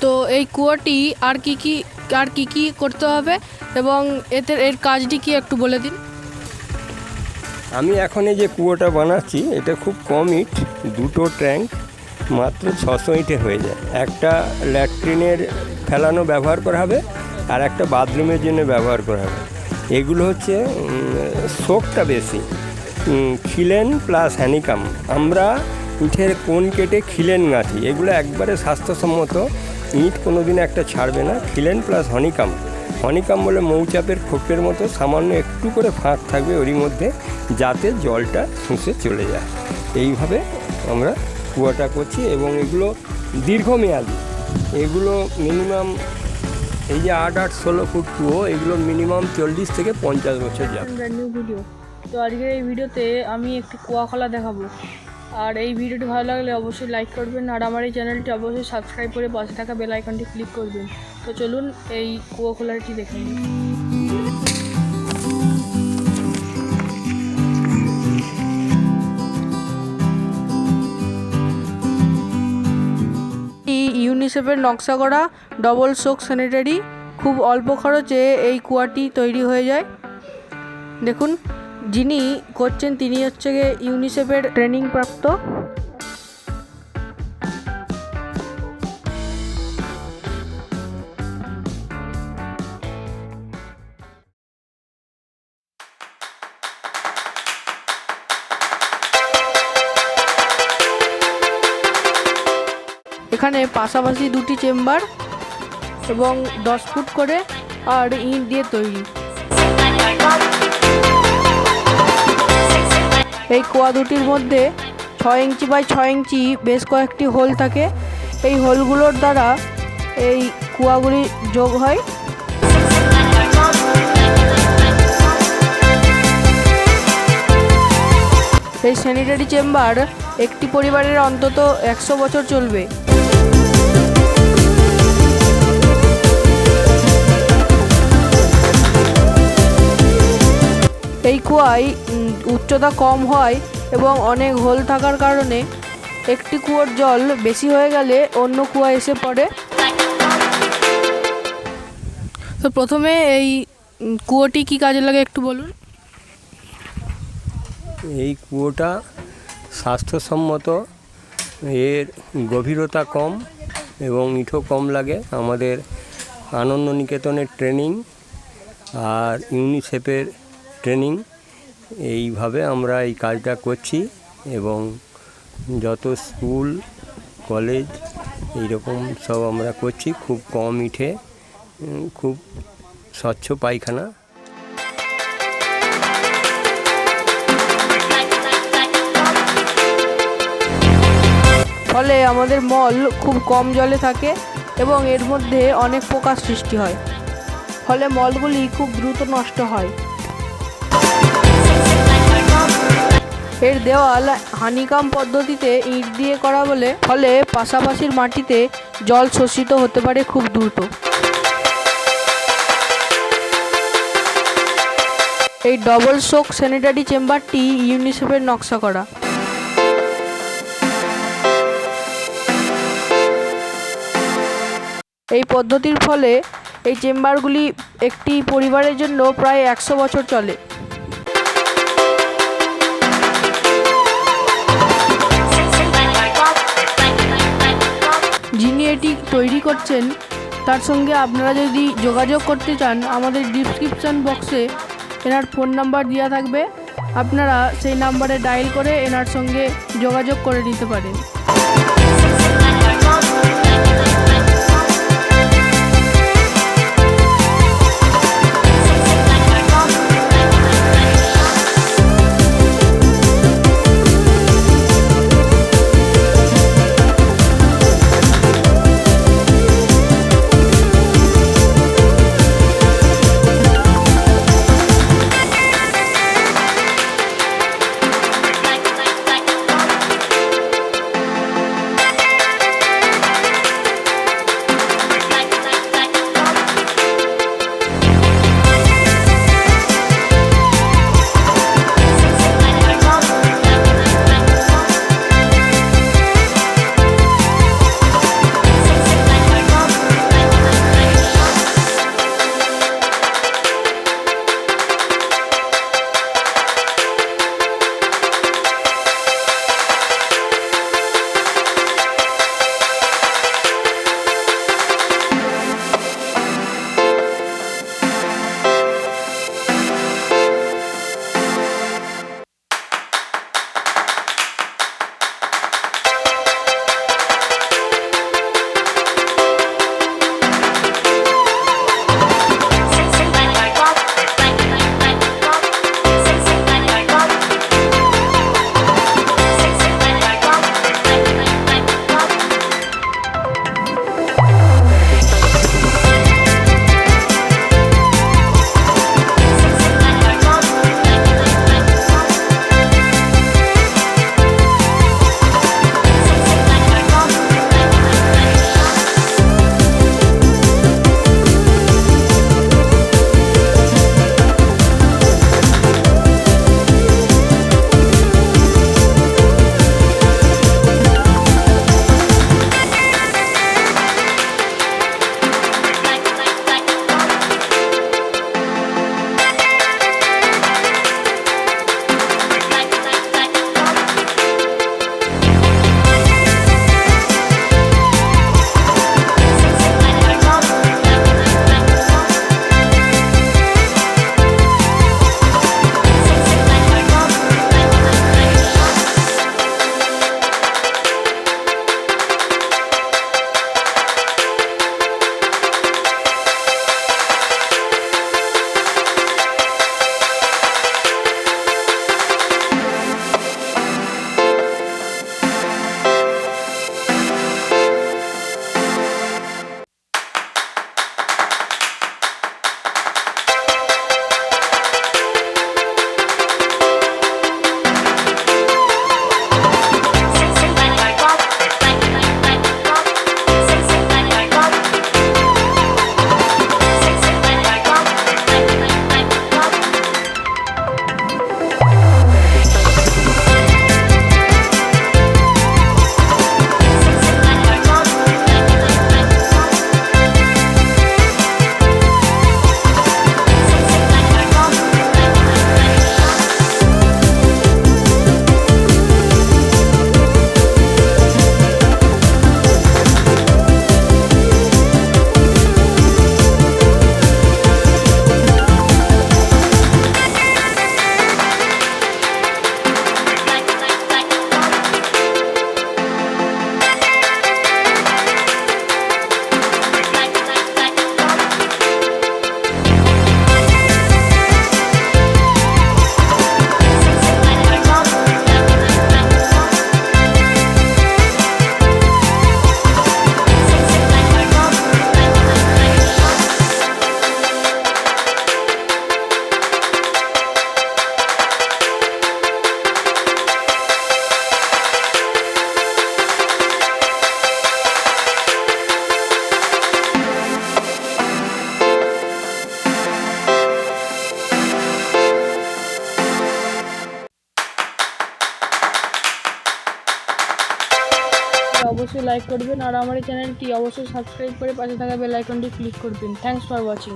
তো এই কুয়োটি আর কি কি করতে হবে এবং এর কাজটি কি একটু বলে দিন। আমি এখন এই যে কুয়োটা বানাচ্ছি এটা খুব কম ইট, দুটো ট্যাঙ্ক মাত্র 600 ইটে হয়ে যায়। একটা ল্যাট্রিনের ফেলানো ব্যবহার করা হবে আর একটা বাথরুমের জন্য ব্যবহার করা হবে। এগুলো হচ্ছে শোকটা বেশি, খিলেন প্লাস হ্যানিকাম। আমরা ইটের কোণ কেটে খিলেন গাঁথি, এগুলো একবারে স্বাস্থ্যসম্মত, ইট কোনো দিন একটা ছাড়বে না। খিলেন প্লাস হনিকাম, হনিকাম বলে মৌচাপের খোপের মতো সামান্য একটু করে ফাঁক থাকবে ওরই মধ্যে, যাতে জলটা শুষে চলে যায়। এইভাবে আমরা কুয়োটা করছি এবং এগুলো দীর্ঘমেয়াদী। এগুলো মিনিমাম এই যে 8-16 ফুট কুয়ো, এগুলো মিনিমাম 40 থেকে 50 বছর যাবে। New video. তো আজকের এই ভিডিওতে আমি একটি কুয়া খোলা দেখাবো। আর এই ভিডিওটি ভালো লাগলে অবশ্যই লাইক করবেন আর আমার এই চ্যানেলটি অবশ্যই সাবস্ক্রাইব করে পাশে থাকা বেল আইকনটি ক্লিক করবেন। তো চলুন এই কুয়া খোলাটি দেখে নিন। ইউনিসেফের নকশা করা ডবল শোক স্যানিটারি, খুব অল্প খরচে এই কুয়াটি তৈরি হয়ে যায়। দেখুন, যিনি করছেন তিনি হচ্ছে ইউনিসেফের ট্রেনিং প্রাপ্ত। এখানে পাশাপাশি দুটি চেম্বার এবং 10 ফুট করে আর ইট দিয়ে তৈরি। এই কুয়া দুটির মধ্যে 6 ইঞ্চি বাই 6 ইঞ্চি বেশ কয়েকটি হোল থাকে। এই হোলগুলোর দ্বারা এই কুয়াগুলি যোগ হয়। এই স্যানিটারি চেম্বার একটি পরিবারের অন্তত 100 বছর চলবে। এই কুয়ায় উচ্চতা কম হয় এবং অনেক হোল থাকার কারণে একটি কুয়োর জল বেশি হয়ে গেলে অন্য কুয়া এসে পড়ে। তো প্রথমে এই কুয়োটি কি কাজে লাগে একটু বলুন। এই কুয়োটা স্বাস্থ্যসম্মত, এর গভীরতা কম এবং ইটও কম লাগে। আমাদের আনন্দ নিকেতনের ট্রেনিং আর ইউনিসেফের ট্রেনিং, এইভাবে আমরা এই কাজটা করছি এবং যত স্কুল কলেজ এইরকম সব আমরা করছি। খুব কম ইটে খুব স্বচ্ছ পায়খানা। ফলে আমাদের মল খুব কম জলে থাকে এবং এর মধ্যে অনেক পোকার সৃষ্টি হয়, ফলে মলগুলি খুব দ্রুত নষ্ট হয়। এর দেওয়াল হানিকাম পদ্ধতিতে ইট দিয়ে করা ফলে পাশাপাশির মাটিতে জল শোষিত হতে পারে খুব দ্রুত। এই ডবল শোক স্যানিটারি চেম্বারটি ইউনিসেফের নকশা করা। এই পদ্ধতির ফলে এই চেম্বারগুলি একটি পরিবারের জন্য প্রায় 100 বছর চলে। যিনি এটি তৈরি করছেন তার সঙ্গে আপনারা যদি যোগাযোগ করতে চান, আমাদের ডিসক্রিপশন বক্সে এনার ফোন নাম্বার দেওয়া থাকবে, আপনারা সেই নাম্বারে ডায়াল করে এনার সঙ্গে যোগাযোগ করে নিতে পারেন। লাইক করবেন আর আমার এই চ্যানেলটি অবশ্যই সাবস্ক্রাইব করে পাশে থাকা বেল আইকনটি ক্লিক করবেন। Thanks for watching.